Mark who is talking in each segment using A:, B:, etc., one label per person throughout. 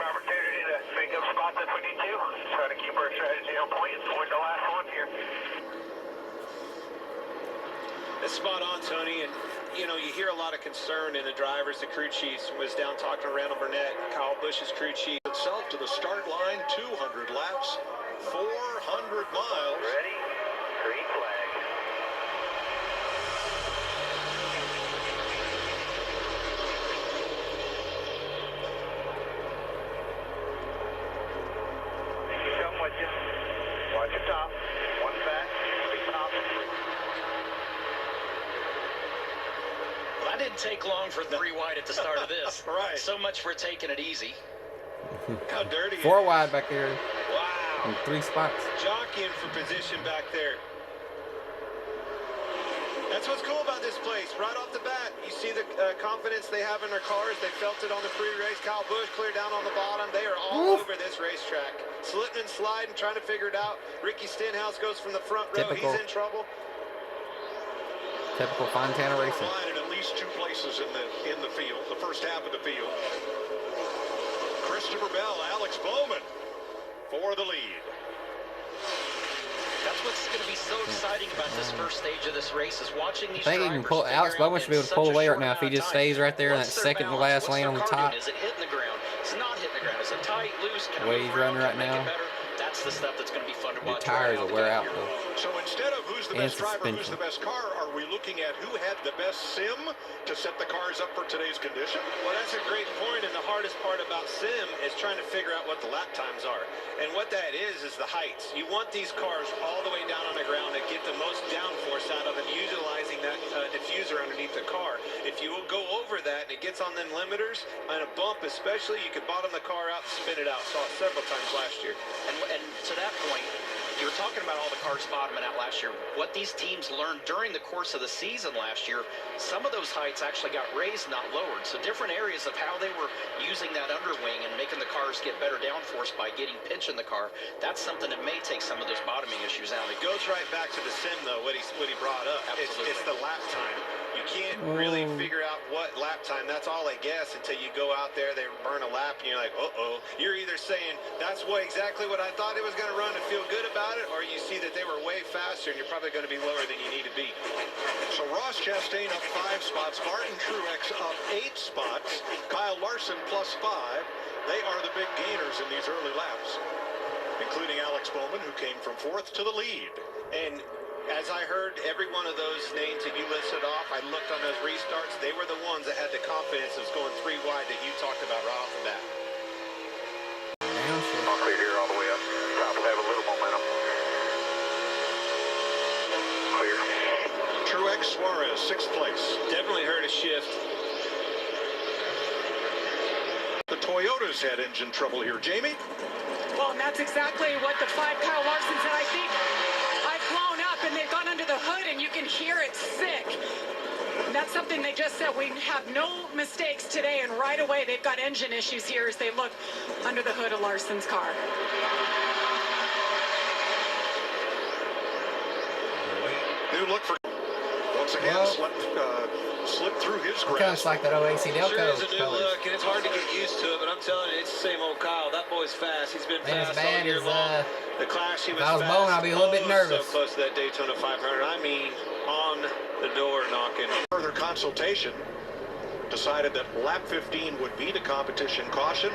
A: opportunity to make up spots if we need to. Try to keep our strategy on point and avoid the last one here.
B: That's spot on, Tony. And, you know, you hear a lot of concern in the drivers. The crew chiefs was down talking to Randall Burnett, Kyle Busch's crew chief.
C: Itself to the start line, 200 laps, 400 miles.
A: Ready? Green flag. Come with you. Watch your top. One back, three top.
D: Well, that didn't take long for 3 wide at the start of this.
B: Right.
D: So much for taking it easy.
B: How dirty.
E: 4 wide back there.
B: Wow.
E: In 3 spots.
B: Jockeying for position back there. That's what's cool about this place. Right off the bat, you see the confidence they have in their cars. They felt it on the pre-race. Kyle Busch clear down on the bottom. They are all over this racetrack. Slipping and sliding, trying to figure it out. Ricky Stenhouse goes from the front row.
E: Typical.
B: He's in trouble.
E: Typical Fontana racing.
C: Line in at least 2 places in the field, the first half of the field. Christopher Bell, Alex Bowman for the lead.
D: That's what's going to be so exciting about this first stage of this race is watching these
E: I think he can
D: drivers
E: pull. Alex
D: figure out
E: Bowman should
D: in
E: be able to pull
D: such a
E: away right
D: short
E: now if he
D: amount of
E: just
D: time.
E: stays right there in that
D: What's their
E: second to
D: balance?
E: last lane on
D: What's
E: the
D: their car
E: top.
D: doing? Is it hitting the ground? Is it not hitting the ground? Is it tight, loose? Can
E: The way
D: it
E: he's
D: move around?
E: running right
D: Can it make
E: now.
D: it better? That's the stuff that's going to be fun to
E: Your
D: watch.
E: tires will wear out
D: here.
E: though.
C: So instead of who's the
E: And
C: best driver, who's
E: suspension.
C: the best car, are we looking at who had the best sim to set the cars up for today's condition?
B: Well, that's a great point, and the hardest part about sim is trying to figure out what the lap times are. And what that is the heights. You want these cars all the way down on the ground to get the most downforce out of them, utilizing that diffuser underneath the car. If you will go over that and it gets on them limiters, on a bump especially, you could bottom the car out and spin it out. Saw it several times last year.
D: And to that point, you were talking about all the cars bottoming out last year. What these teams learned during the course of the season last year, some of those heights actually got raised, not lowered. So different areas of how they were using that underwing and making the cars get better downforce by pinching the car, that's something that may take some of those bottoming issues out.
B: It goes right back to the sim, though, what he brought up. It's the lap time. You can't really figure out what lap time. That's all I guess until you go out there, they burn a lap, and you're like, uh-oh. You're either saying, that's exactly what I thought it was going to run and feel good about it, or you see that they were way faster, and you're probably going to be lower than you need to be.
C: So Ross Chastain up 5 spots, Martin Truex up 8 spots, Kyle Larson plus 5. They are the big gainers in these early laps, including Alex Bowman, who came from 4th to the lead.
B: And as I heard every one of those names that you listed off, I looked on those restarts. They were the ones that had the confidence of going 3 wide that you talked about right off the bat.
A: All clear here all the way up. Top will have a little momentum. Clear.
C: Truex Suarez, 6th place.
B: Definitely heard a shift.
C: The Toyotas had engine trouble here. Jamie?
F: Well, and that's exactly what the 5 Kyle Larson said. I think I've blown up and they've gone under the hood and you can hear it sick. And that's something they just said. We have no mistakes today, and right away they've got engine issues here as they look under the hood of Larson's car.
C: New look for once again slipped through his grasp.
E: Kind of like that OAC Delco.
B: Sure is a new look, and it's hard to get used to it, but I'm telling you, it's the same old Kyle. That boy's fast. He's been
E: Ain't
B: fast
E: as bad
B: all year
E: as,
B: long. The Clash, he was
E: if I was
B: fast.
E: Bowman, I'd be a little bit nervous.
B: So close to that Daytona 500. I mean, on the door knocking.
C: Further consultation decided that lap 15 would be the competition caution.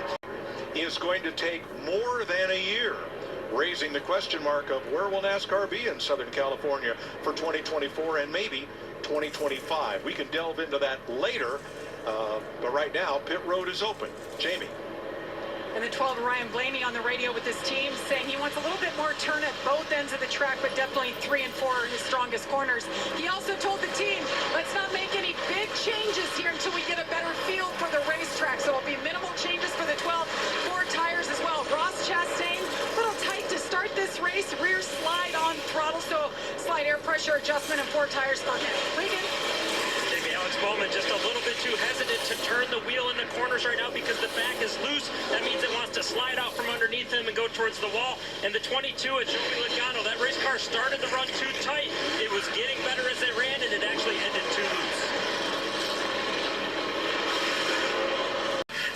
C: Is going to take more than a year, raising the question mark of where will NASCAR be in Southern California for 2024 and maybe 2025. We can delve into that later, but right now pit road is open. Jamie.
F: And the 12, Ryan Blaney, on the radio with his team, saying he wants a little bit more turn at both ends of the track, but definitely 3 and 4 are his strongest corners. He also told the team, let's not make any big changes here until we get a better feel for the racetrack. So it'll be minimal changes for the 12, 4 tires as well. Ross Chastain, a little tight to start this race. Rear slide on throttle, so slight air pressure adjustment and 4 tires for him. Regan.
G: Alex Bowman just a little bit too hesitant to turn the wheel in the corners right now because the back is loose. That means it wants to slide out from underneath him and go towards the wall. And the 22 at Joey Logano, that race car started to run too tight. It was getting better as it ran, and it actually ended too loose.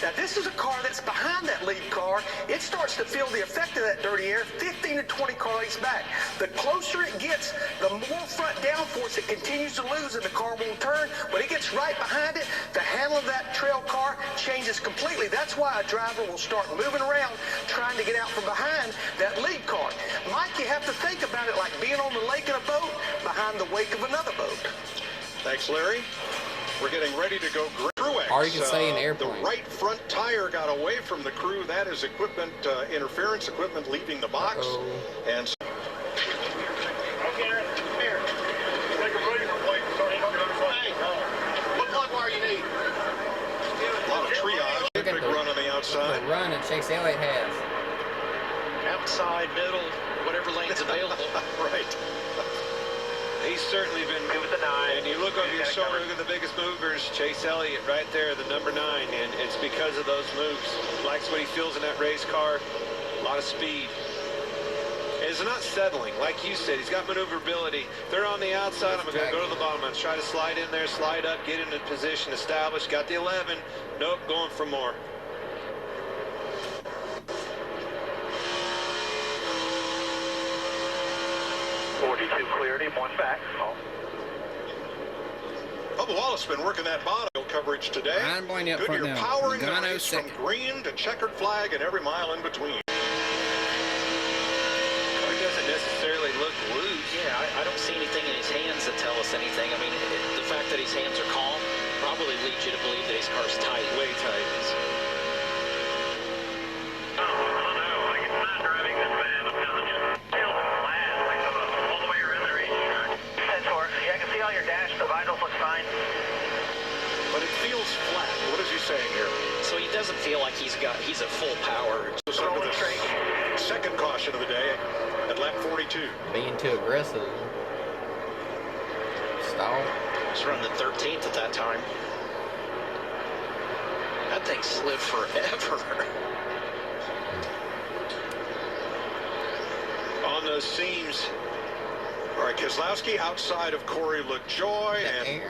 H: Now, this is a car that's behind that lead. lead car, it starts to feel the effect of that dirty air 15 to 20 car lengths back. The closer it gets, the more front downforce it continues to lose and the car won't turn. When it gets right behind it, the handle of that trail car changes completely. That's why a driver will start moving around trying to get out from behind that lead car. Mike, you have to think about it like being on the lake in a boat behind the wake of another boat.
C: Thanks, Larry. We're getting ready to go Truex.
E: Or you can say an airplane.
C: The right front tire got away from the crew. That is equipment, interference equipment leaving the box. And so
A: Okay, Aaron, come here. Take a break. Hey, what plug wire you need?
C: a lot of triage.
E: Look at
C: Big
E: the-
C: run on the outside.
E: The run that Chase Elliott has.
D: Outside, middle, whatever lane's available.
C: Right.
B: He's certainly been
A: Give it the 9.
B: And you look over your shoulder, look at the biggest movers, Chase Elliott right there, the number 9, and it's because of those moves. Likes what he feels in that race car, a lot of speed. It's not settling, like you said, he's got maneuverability. They're on the outside, I'm gonna go to the bottom, I'm gonna try to slide in there, slide up, get into position, establish, got the 11, nope, going for more.
A: Cleared him, one back. Oh.
C: Bubba Wallace been working that bottom coverage today.
E: Ryan Blaney up front
C: Goodyear
E: now.
C: powering the
E: Logano
C: race from
E: second.
C: green to checkered flag and every mile in between.
B: He doesn't necessarily look loose.
D: Yeah, I don't see anything in his hands that tell us anything. I mean, the fact that his hands are calm probably leads you to believe that his car's tight.
B: Way tight.
C: But it feels flat. What is he saying here?
D: So he doesn't feel like he's at full power.
C: Just under the second caution of the day at lap 42.
E: Being too aggressive. Stall.
D: He's running the 13th at that time. That thing slid forever.
B: On those seams.
C: All right, Keselowski outside of Corey LaJoy and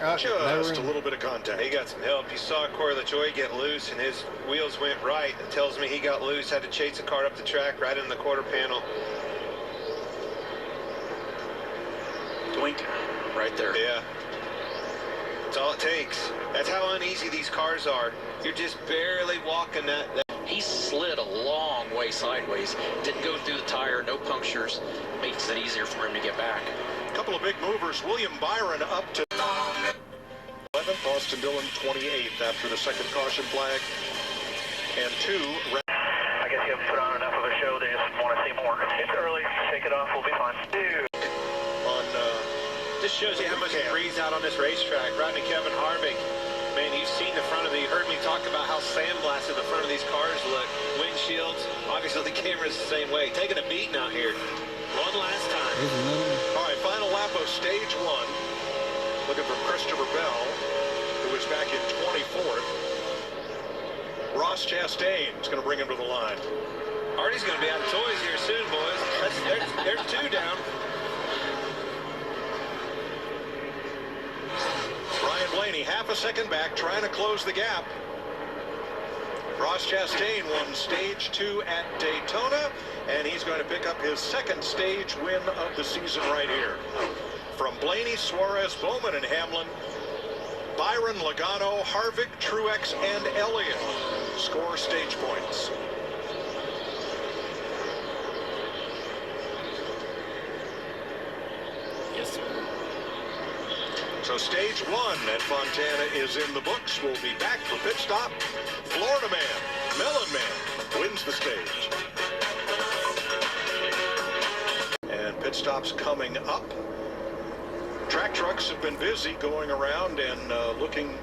C: just a little bit of contact.
B: He got some help. You saw Corey LaJoy get loose and his wheels went right. It tells me he got loose, had to chase the car up the track right in the quarter panel.
D: Doink. Right there.
B: Yeah. That's all it takes. That's how uneasy these cars are. You're just barely walking that.
D: He slid a long way sideways. Didn't go through the tire, no punctures. Makes it easier for him to get back.
C: A couple of big movers. William Byron up to 11th. Austin Dillon 28th after the second caution flag. And 2.
A: I guess you haven't put on enough of a show. They just want to see more. It's early. Shake it off. We'll be fine.
C: On
B: This shows you how much it breathes out on this racetrack. Rodney Kevin Harvick. Man, you've seen the front of you heard me talk about how sandblasted the front of these cars look. Windshields, obviously the camera's the same way. Taking a beating out here. One last time.
C: all right, final lap of stage 1. Looking for Christopher Bell, who is back in 24th. Ross Chastain is going to bring him to the line.
B: Artie's going to be out of toys here soon, boys. There's 2 down.
C: Brian Blaney half a second back, trying to close the gap. Ross Chastain won stage 2 at Daytona, and he's going to pick up his second stage win of the season right here. From Blaney, Suarez, Bowman, and Hamlin, Byron, Logano, Harvick, Truex, and Elliott score stage points.
E: Yes, sir.
C: So stage 1 at Fontana is in the books. We'll be back for pit stop. Florida Man, Melon Man, wins the stage. And pit stops coming up. Track trucks have been busy going around and looking